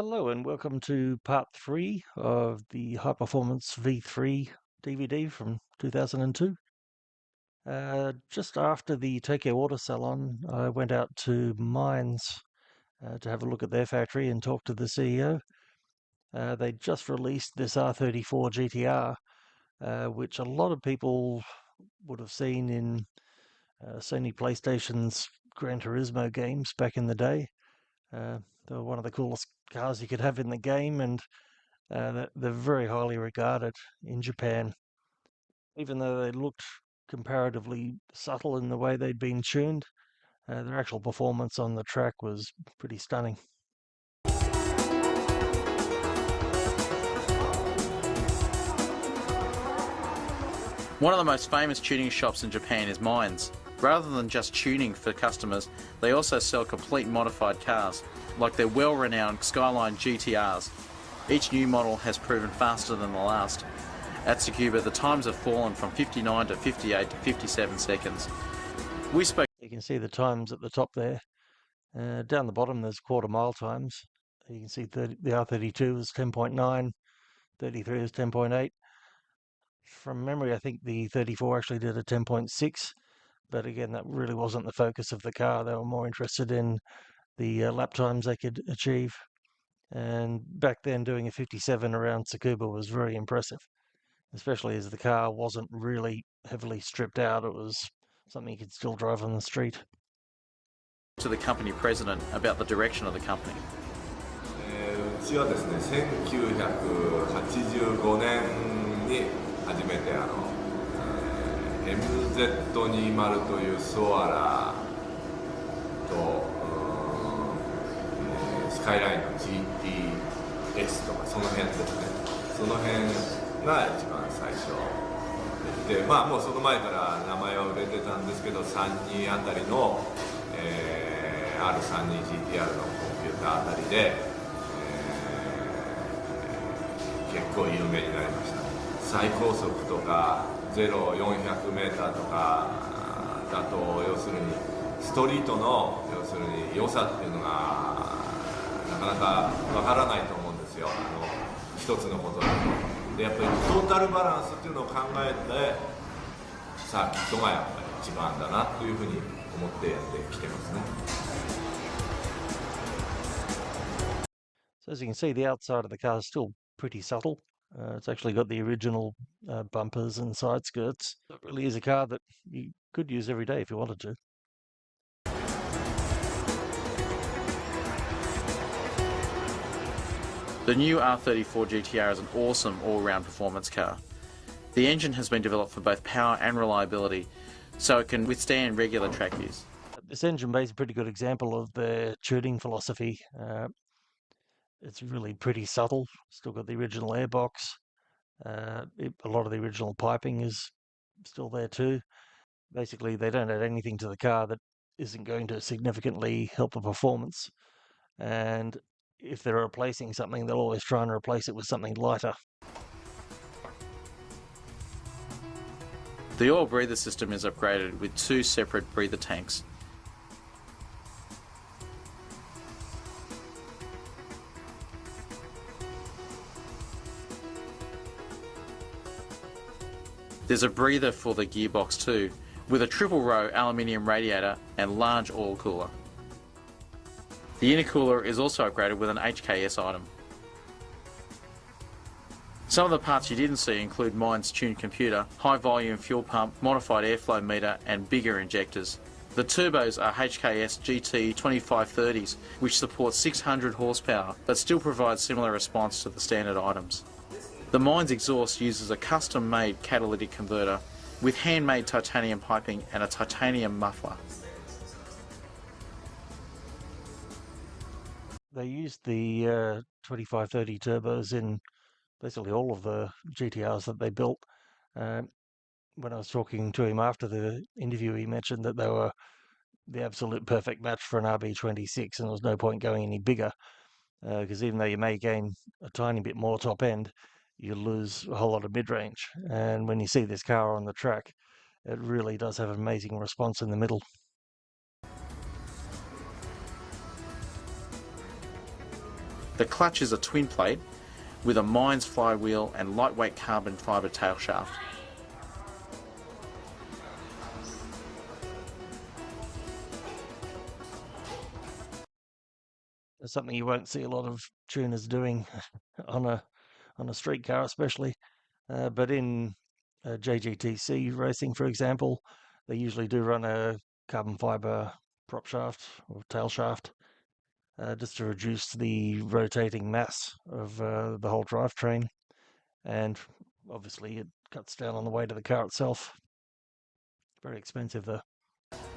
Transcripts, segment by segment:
Hello and welcome to part 3 of the High Performance V3 DVD from 2002. Just after the Tokyo Auto Salon, I went out to Mines to have a look at their factory and talk to the CEO. They just released this R34 GTR, which a lot of people would have seen in Sony PlayStation's Gran Turismo games back in the day. They were one of the coolest cars you could have in the game, and they're very highly regarded in Japan, even though they looked comparatively subtle in the way they'd been tuned. Their actual performance on the track was pretty stunning. One of the most famous tuning shops in Japan is Mines. Rather than just tuning for customers, they also sell complete modified cars, like their well-renowned Skyline GTRs. Each new model has proven faster than the last. At Tsukuba, the times have fallen from 59 to 58 to 57 seconds. We spoke. You can see the times at the top there. Down the bottom, there's quarter mile times. You can see the R32 is 10.9, 33 is 10.8. From memory, I think the 34 actually did a 10.6, but again, that really wasn't the focus of the car. They were more interested in the lap times they could achieve. And back then, doing a 57 around Tsukuba was very impressive, especially as the car wasn't really heavily stripped out. It was something you could still drive on the street. To the company president about the direction of the company. うちはですね、1985年に初めてMZ20 というソアラと、スカイラインの GTS とかその辺ですね、その辺が一番最初で、まあもうその前から名前は売れてたんですけど、32あたりの、R32GTR のコンピューターあたりで、結構有名になりました。最高速とか0-400mとかだと、要するにストリートの要するに良さっていうのがなかなかわからないと思うんですよ、一つのことだと。でやっぱりトータルバランスっていうのを考えてサーキットがやっぱり一番だなというふうに思ってやってきてますね。So as you can see, the outside of the car is still pretty subtle. It's actually got the original bumpers and side skirts. It really is a car that you could use every day if you wanted to. The new R34 GTR is an awesome all-round performance car. The engine has been developed for both power and reliability, so it can withstand regular track use. This engine bay is a pretty good example of their tuning philosophy. It's really pretty subtle. Still got the original airbox. A lot of the original piping is still there too. Basically, they don't add anything to the car that isn't going to significantly help the performance. And if they're replacing something, they'll always try and replace it with something lighter. The oil breather system is upgraded with 2 separate breather tanks. There's a breather for the gearbox too, with a triple row aluminium radiator and large oil cooler. The intercooler is also upgraded with an HKS item. Some of the parts you didn't see include Mines tuned computer, high volume fuel pump, modified airflow meter and bigger injectors. The turbos are HKS GT 2530s, which support 600 horsepower but still provide similar response to the standard items. The Mines exhaust uses a custom-made catalytic converter with handmade titanium piping and a titanium muffler. They used the 2530 turbos in basically all of the GTRs that they built. When I was talking to him after the interview, he mentioned that they were the absolute perfect match for an RB26, and there was no point going any bigger, because even though you may gain a tiny bit more top end, you lose a whole lot of mid-range. And when you see this car on the track, it really does have an amazing response in the middle. The clutch is a twin plate with a Mines flywheel and lightweight carbon fibre tail shaft. It's something you won't see a lot of tuners doing on a street car, especially. But in JGTC racing, for example, they usually do run a carbon fibre prop shaft or tail shaft, just to reduce the rotating mass of the whole drivetrain, and obviously it cuts down on the weight of the car itself. Very expensive though.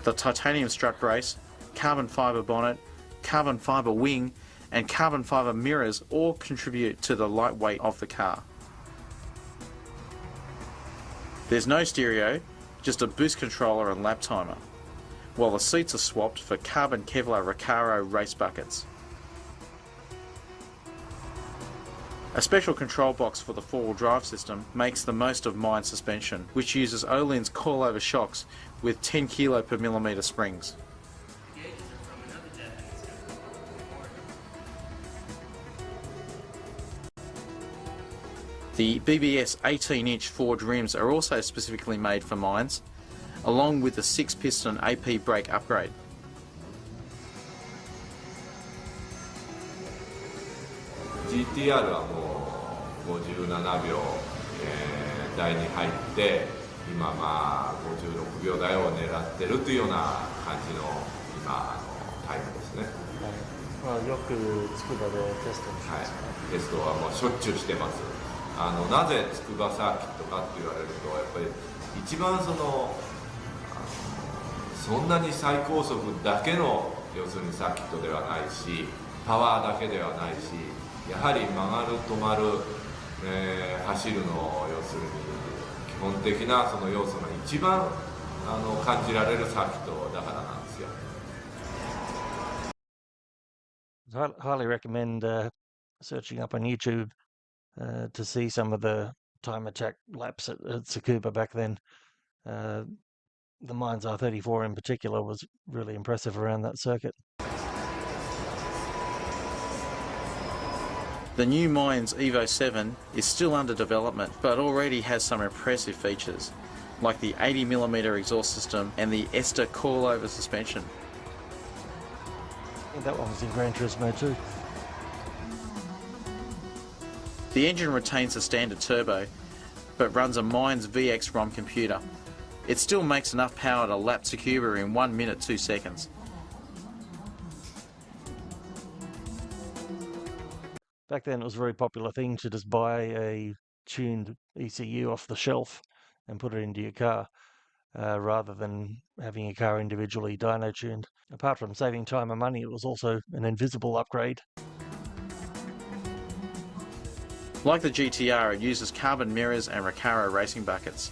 The titanium strut brace, carbon fibre bonnet, carbon fibre wing and carbon fibre mirrors all contribute to the lightweight of the car. There's no stereo, just a boost controller and lap timer, while the seats are swapped for carbon Kevlar Recaro race buckets. A special control box for the four-wheel drive system makes the most of Mines suspension, which uses Öhlins coilover shocks with 10 kilo per millimetre springs. The BBS 18-inch forged rims are also specifically made for Mines, along with the 6-piston AP brake upgrade. GTR はもう57秒、台に入って今まあ56秒台を狙ってるというような感じの今タイムですね。よく筑波でテストをしますね。テストはもうしょっちゅうしてます。なぜ筑波サーキットかって言われるとやっぱり一番そんなに最高速だけの要するにサーキットではないしパワーだけではないしやはり曲がる止まる、走るの要するに基本的なその要素が一番感じられるサーキットだからなんですよ。Highly recommend searching up on YouTube to see some of the time attack laps at Tsukuba back then. The Mines R34 in particular was really impressive around that circuit. The new Mines Evo 7 is still under development, but already has some impressive features, like the 80mm exhaust system and the Ester coilover suspension. I think that one was in Gran Turismo too. The engine retains the standard turbo, but runs a Mines VX ROM computer. It still makes enough power to lap Tsukuba in 1 minute 2 seconds. Back then it was a very popular thing to just buy a tuned ECU off the shelf and put it into your car, rather than having a car individually dyno tuned. Apart from saving time and money, it was also an invisible upgrade. Like the GTR, it uses carbon mirrors and Recaro racing buckets.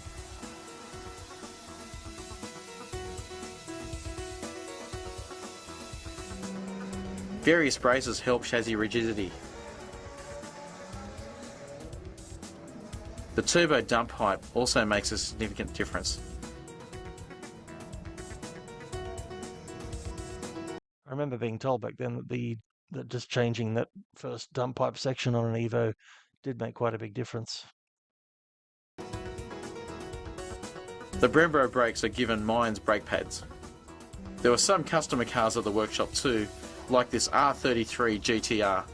Various braces help chassis rigidity. The turbo dump height also makes a significant difference. I remember being told back then that just changing that first dump pipe section on an Evo did make quite a big difference. The Brembo brakes are given Mines brake pads. There were some customer cars at the workshop too, like this R33 GTR,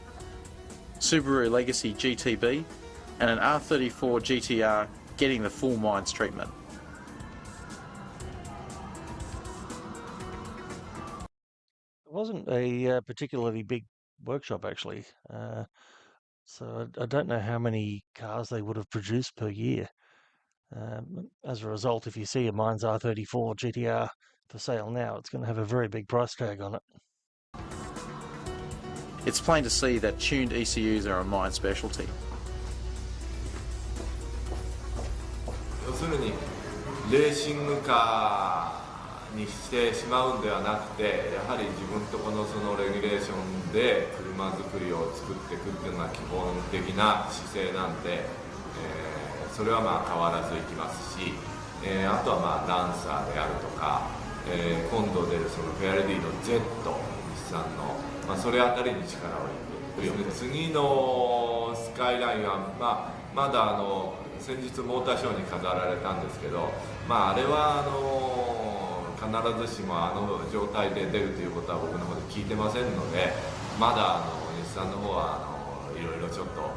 Subaru Legacy GTB, and an R34 GTR getting the full Mines treatment. It wasn't a particularly big workshop actually, so I don't know how many cars they would have produced per year. As a result, if you see a Mines R34 GTR for sale now, it's going to have a very big price tag on it. It's plain to see that tuned ECUs are a Mines specialty. 要するにレーシングカーにしてしまうんではなくてやはり自分とこのそのレギュレーションで車作りを作っていくっていうのが基本的な姿勢なんで、それはまあ変わらずいきますし、あとはまあランサーであるとか、今度出るそのフェアレディの Z 日産の、まあ、それあたりに力を入れて次のスカイラインは、まだ先日モーターショーに飾られたんですけど、あれは必ずしも状態で出るということは僕の方で聞いてませんので、まだ日産の方はいろいろちょっと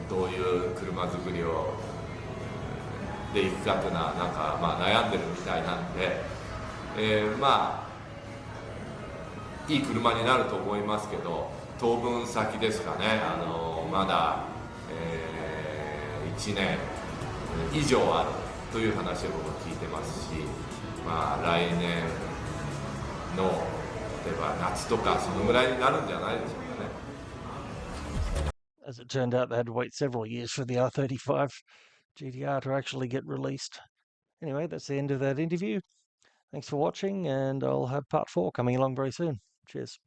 どういう車作りをでいくかというのはなんか悩んでるみたいなんで、いい車になると思いますけど、当分先ですかね。まだ、1年以上あるという話を僕は聞いてますし、来年の例えば夏とかそのぐらいになるんじゃないでしょうかね。As it turned out, they had to wait several years for the R35 GTR to actually get released. Anyway, that's the end of that interview. Thanks for watching, and I'll have part 4 coming along very soon. Cheers.